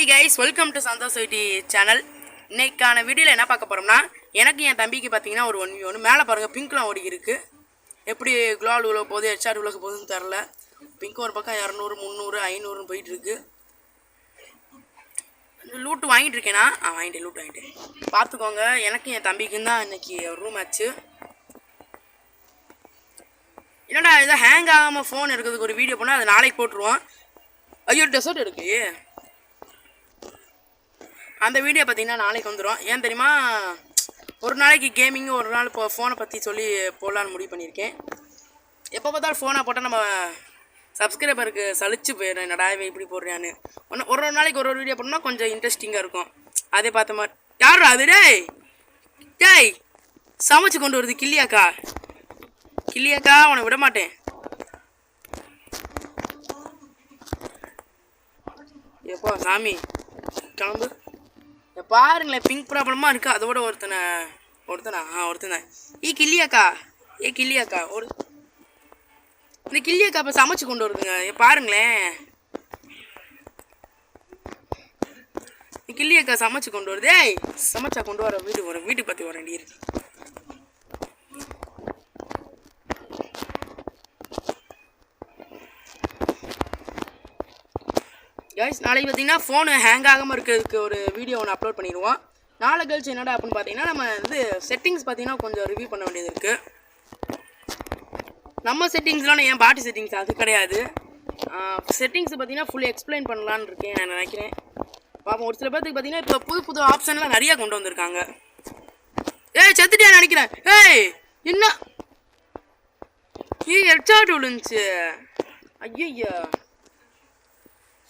Hi guys, welcome to Santhosh IT channel. இன்னைக்கான வீடியோவில் என்ன பார்க்க போகிறோம்னா, எனக்கு என் தம்பிக்கு பார்த்தீங்கன்னா ஒரு 1v1 மேலே பாருங்கள் பிங்க்லாம் ஓடி இருக்குது. எப்படி குளால் உள்ள போகுது ஹெச்ஆர் உள்ள போகுதுன்னு தெரில. பிங்க் ஒரு பக்கம் 200 300 500 போயிட்டுருக்கு. லூட்டு வாங்கிட்டு இருக்கேனா? வாங்கிட்டேன், லூட் வாங்கிட்டேன். பார்த்துக்கோங்க, எனக்கு என் தம்பிக்கும் தான் இன்னைக்கு ரூம் ஆச்சு. என்னடா இதை ஹேங் ஆகாமல் ஃபோன் எடுக்கிறதுக்கு ஒரு வீடியோ பண்ணால் அதை நாளைக்கு போட்டுருவோம். ஐயோ டெசர்ட் இருக்கு, அந்த வீடியோ பார்த்தீங்கன்னா நாளைக்கு வந்துடும். ஏன் தெரியுமா, ஒரு நாளைக்கு கேமிங்கு ஒரு நாள் இப்போ ஃபோனை பற்றி சொல்லி போடலான்னு முடிவு பண்ணியிருக்கேன். எப்போ பார்த்தாலும் ஃபோனை போட்டால் நம்ம சப்ஸ்கிரைபருக்கு சலிச்சு போயிடும், என்னடா இப்படி போடுறான்னு. ஒரு நாளைக்கு ஒரு வீடியோ பண்ணால் கொஞ்சம் இன்ட்ரெஸ்டிங்காக இருக்கும். அதே பார்த்த மாதிரி யாரும் அது டேய் சமைச்சு கொண்டு வருது கிள்ளியாக்கா. கிள்ளியாக்கா உன்னை விட மாட்டேன். எப்போ சாமி கிளம்பு. பாருங்களேன், பிங்க் ப்ராப்ளமாக இருக்குது. அதோட ஒருத்தன் கிள்ளியாக்கா ஒரு இந்த கிள்ளியாக்கா இப்போ சமைச்சு கொண்டு வருதுங்க. பாருங்களேன், கிள்ளியாக்கா சமைச்சு கொண்டு வருது. சமைச்சா கொண்டு வர வீட்டுக்கு பற்றி வர வேண்டிய இருக்கு. கைஸ், நாளைக்கு பார்த்தீங்கன்னா ஃபோனு ஹேங் ஆகாமல் இருக்கிறதுக்கு ஒரு வீடியோ ஒன்று அப்லோட் பண்ணிடுவோம். நாளை கழிச்சு என்னடா அப்படின்னு பார்த்தீங்கன்னா, நம்ம செட்டிங்ஸ் பார்த்தீங்கன்னா கொஞ்சம் ரிவ்யூ பண்ண வேண்டியது இருக்குது. நம்ம செட்டிங்ஸ்லாம் என் பாட்டி செட்டிங்ஸ் அது கிடையாது. செட்டிங்ஸ் பார்த்தீங்கன்னா ஃபுல்லி எக்ஸ்பிளைன் பண்ணலான்னு இருக்கேன் நான் நினைக்கிறேன். பாப்போம். ஒரு சில பேருக்கு பார்த்தீங்கன்னா இப்போ புது ஆப்ஷன்லாம் நிறையா கொண்டு வந்திருக்காங்க. செத்துட்டியா நினைக்கிறேன். என்ன ஹெட்ஷாட் விழுந்துச்சு. ஐயோ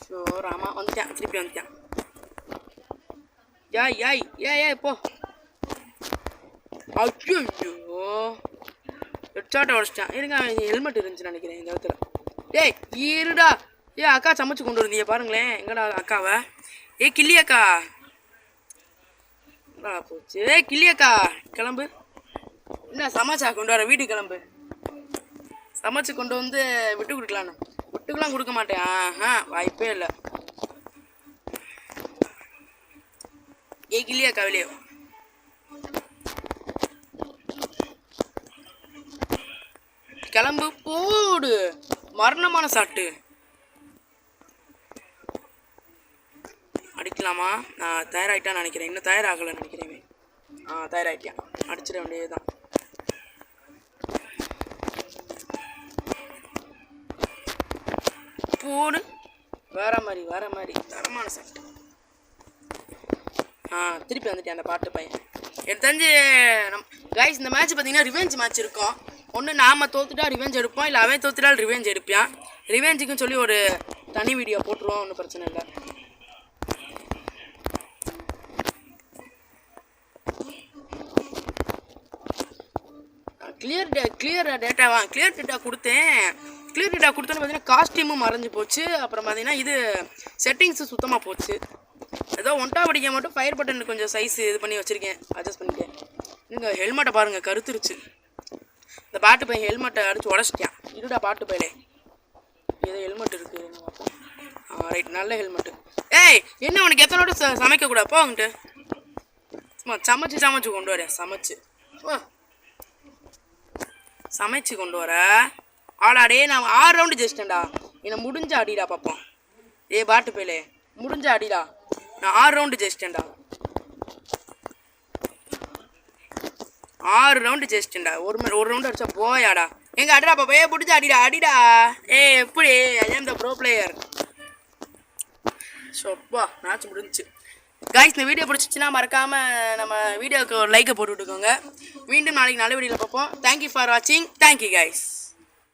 ஸோ ராமா வந்துட்டேன், திருப்பி வந்துட்டேன். ஏய் போ. ஐயோ ஹெட்ஷாட்டை உடச்சிட்டேன். இருங்க, ஹெல்மெட் இருந்துச்சுன்னு நினைக்கிறேன் இந்த இடத்துல. இருடா. அக்கா சமைச்சு கொண்டு வந்தீங்க பாருங்களேன். எங்கடா அக்காவை? கிள்ளியாக்கா போச்சு. கிள்ளியாக்கா கிளம்பு. என்ன சமைச்சா கொண்டு வர? வீட்டுக்கு கிளம்பு. சமைச்சு கொண்டு வந்து விட்டு கொடுக்கலான்னு. விட்டுக்கெல்லாம் கொடுக்க மாட்டேன். வாய்ப்பே இல்லை. கிளியா கவலையோ கிளம்பு போடு. மரணமான சாட்டு அடிக்கலாமா? நான் தயாராகிட்டான்னு நினைக்கிறேன். இன்னும் தயாராகலைன்னு நினைக்கிறேன். தயாராகிட்டேன், அடிச்சிட வேண்டியதுதான். போடு. வேற மாதிரி தரமான சாட்டு. திருப்பி வந்துட்டேன் அந்த பாட்டு பையன். எனக்கு தெரிஞ்சு கைஸ் இந்த மேட்ச் பார்த்தீங்கன்னா ரிவெஞ்ச் மேட்ச் இருக்கும். ஒன்று நாம் தோத்துட்டா ரிவெஞ்ச் எடுப்போம், இல்லை அவன் தோத்துட்டால் ரிவெஞ்ச் எடுப்பான். ரிவெஞ்சுக்குன்னு சொல்லி ஒரு தனி வீடியோ போட்டுருவோம், ஒன்றும் பிரச்சனை இல்லை. கிளியர் டேட்டா கொடுத்தேன். கிளியர் டேட்டா கொடுத்தோன்னு பார்த்தீங்கன்னா காஸ்டியூமும் மறைஞ்சு போச்சு. அப்புறம் பார்த்தீங்கன்னா இது செட்டிங்ஸு சுத்தமாக போச்சு. ஏதோ ஒன்ட்டா படிக்க மட்டும் ஃபயர் பட்டன் கொஞ்சம் சைஸ் இது பண்ணி வச்சுருக்கேன், அட்ஜஸ்ட் பண்ணிட்டேன். இங்கே ஹெல்மெட்டை பாருங்கள், கருத்துருச்சு. இந்த பாட்டு பையன் ஹெல்மெட்டை அடித்து உடச்சிட்டான். இருடா பாட்டு பையலே, ஏதோ ஹெல்மெட் இருக்குது பார்ப்போம். ரைட், நல்ல ஹெல்மெட்டு. என்ன உனக்கு எத்தனோட சமைக்கக்கூடாது போங்கிட்டு. சும்மா சமைச்சு கொண்டு வர. சமைச்சு கொண்டு வர ஆளாடே. நான் 6 ரவுண்டு ஜெயிச்சிட்டேன்டா. என்னை முடிஞ்ச அடிடா பார்ப்போம். பாட்டு பையலே முடிஞ்ச அடிடா. நான் 6 ரவுண்டு ஜெயிச்சிட்டேன்டா. 6 ரவுண்டு ஜெயிச்சிட்டேன்டா. ஒரு ரவுண்டு அடிச்சா போயாடா. எங்க அடிடா பாப்பா. பிடிச்ச அடிடா. எப்படி இந்த ப்ரோ பிளேயர். ஸோப்பா மேட்ச் முடிஞ்சிச்சு. கைஸ், இந்த வீடியோ பிடிச்சிச்சுன்னா மறக்காமல் நம்ம வீடியோவுக்கு ஒரு லைக்கை போட்டு விட்டுக்கோங்க. மீண்டும் நாளைக்கு நல்ல வீடியோவில் பார்ப்போம். தேங்க்யூ ஃபார் வாட்சிங். Thank you guys.